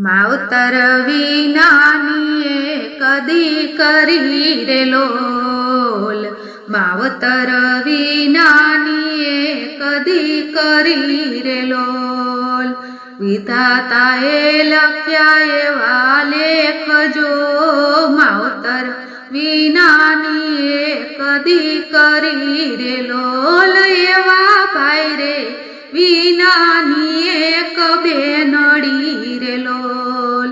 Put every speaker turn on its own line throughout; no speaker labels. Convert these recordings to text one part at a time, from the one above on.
માવતર વિનાની કદી કરી રે લોલ, માવતર વિનાની કદી કરી રે લોલ। વિધાતાએ લખ્યા એવા લેખજો, માવતર વિનાની કદી કરી રે લોલ। એવા ભાઈ રે વિનાની બેનડી રે લોલ,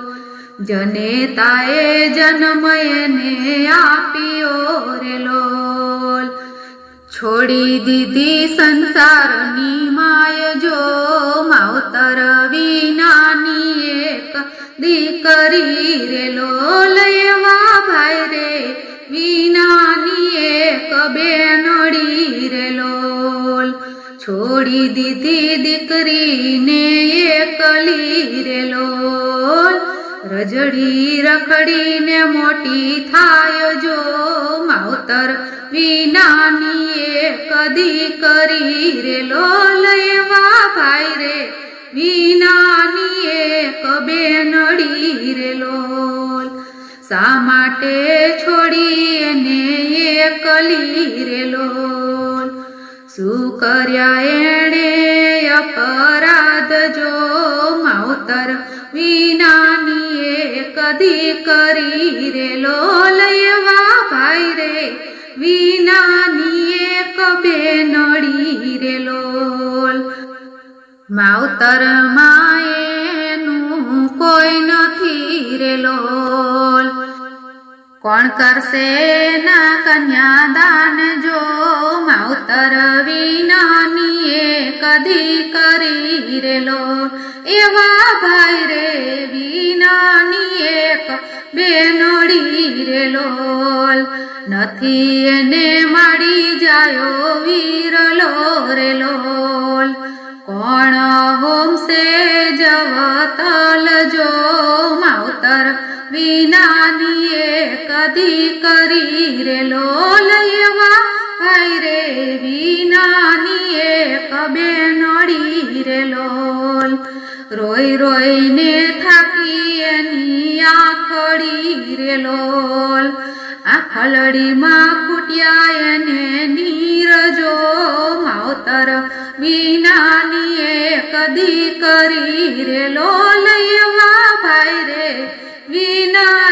જનેતાએ જન્મ એને આપ્યો રે લોલ। છોડી દીધી સંસારની માય જો, માવતર વિનાની દીકરી રે લોલ। એવા ભાઈ રે વિનાની બેનડી રે લોલ, છોડી દીધી દીકરીને એકલી રે લોલ। રજડી રખડીને મોટી થાય જો, માવતર વિનાની કદી કરી રે લોલ। એવા ભાઈ રે વિનાની બેનડી રે લોલ, શા માટે છોડી એને એકલી રે લોલ। શું કર્યા એણે અપરાધ જો, માવતર વિનાની કદી કરી રે લોલ। એવા ભાઈ રે વિનાની બેનડી રે લોલ, માવતર માએનું કોઈ નથી રે લોલ। કોણ કરશે ના કન્યાદાન જો, માવતર વિનાની કદી કરી રે લોલ। એવા ભાઈ રે વિનાની બેનડી રે લોલ, નથી એને માડી જાયો વીરલો રે લોલ। કોણ હોમશે જવતલ જો, માવતર વિનાની કદી કરી રે લોલ। એવા ભાઈ રે વિનાની બેનડી રે લોલ, રોઈ રોઈને થાકી એની આંખડી રે લોલ। આંખલડીમાં ફૂટ્યા એને નીરજો, માવતર વિનાની કદી કરી રે લોલ। એવા ભાઈ રે વિના